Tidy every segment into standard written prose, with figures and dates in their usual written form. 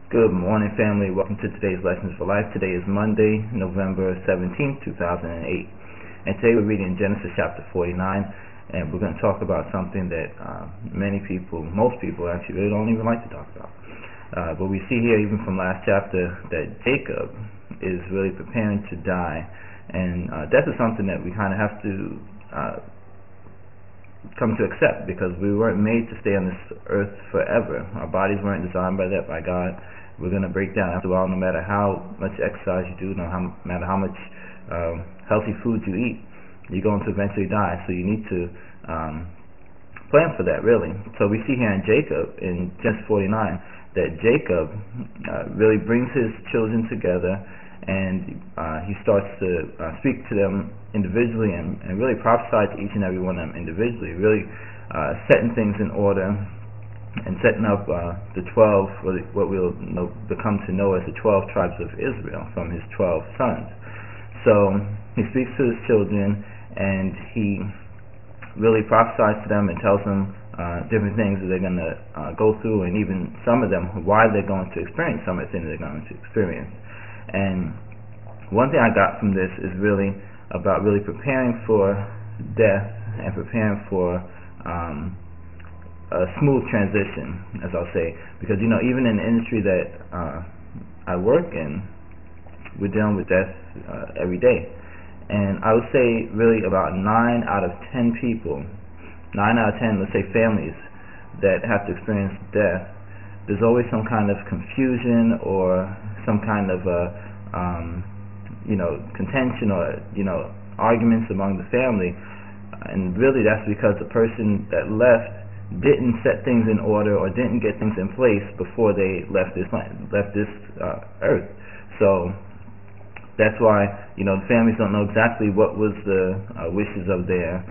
Good morning, family. Welcome to today's Lessons for Life. Today is Monday, November 17th, 2008. And today we're reading Genesis chapter 49, and we're going to talk about something that most people actually really don't even like to talk about. But we see here, even from last chapter, that Jacob is really preparing to die. And death is something that we kind of have to come to accept, because we weren't made to stay on this earth forever. Our bodies weren't designed by God. We're going to break down after a while. No matter how much exercise you do, no matter how much healthy food you eat, you're going to eventually die. So you need to plan for that, really. So we see here in Jacob, in Genesis 49, that Jacob really brings his children together, and he starts to speak to them individually and really prophesy to each and every one of them individually, really setting things in order and setting up the 12, what we'll become to know as the 12 tribes of Israel from his 12 sons. So he speaks to his children, and he really prophesies to them and tells them different things that they're going to go through, and even some of them why they're going to experience some of the things they're going to experience. And one thing I got from this is really about really preparing for death and preparing for a smooth transition, as I'll say, because even in the industry that I work in, we're dealing with death every day. And I would say really about 9 out of 10 people, 9 out of 10, let's say, families that have to experience death, there's always some kind of confusion or some kind of contention or arguments among the family, and really that's because the person that left didn't set things in order or didn't get things in place before they left this earth. So that's why the families don't know exactly what was the wishes of their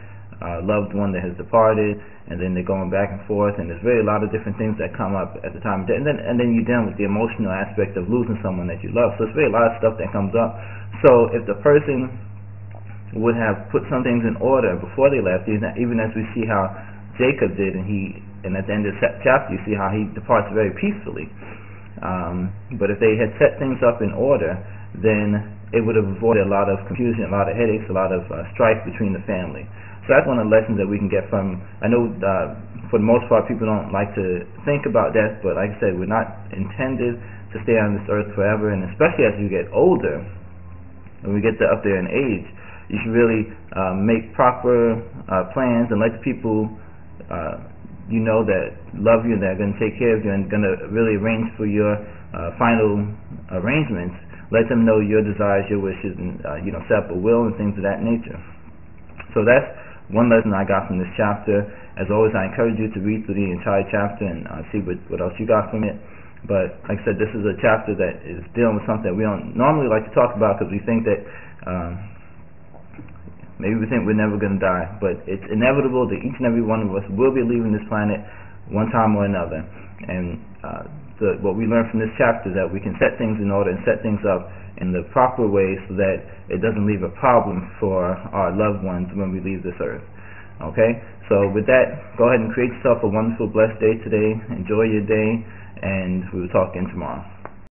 loved one that has departed, and then they're going back and forth, and there's really a lot of different things that come up at the time, and then you're dealing with the emotional aspect of losing someone that you love. So it's really a lot of stuff that comes up. So if the person would have put some things in order before they left, even as we see how Jacob did, and at the end of the chapter you see how he departs very peacefully, but if they had set things up in order, then it would have avoided a lot of confusion, a lot of headaches, a lot of strife between the family. So that's one of the lessons that we can get from, I know for the most part people don't like to think about death, but like I said, we're not intended to stay on this earth forever, and especially as you get older, when we get up there in age, you should really make proper plans and let the people that love you and that are going to take care of you and going to really arrange for your final arrangements. Let them know your desires, your wishes, and set up a will and things of that nature. So that's one lesson I got from this chapter. As always, I encourage you to read through the entire chapter and see what else you got from it. But like I said, this is a chapter that is dealing with something that we don't normally like to talk about, because we think that maybe we think we're never going to die, but it's inevitable that each and every one of us will be leaving this planet one time or another. And what we learn from this chapter is that we can set things in order and set things up in the proper way so that it doesn't leave a problem for our loved ones when we leave this earth. Okay? So with that, go ahead and create yourself a wonderful, blessed day today. Enjoy your day, and we will talk again tomorrow.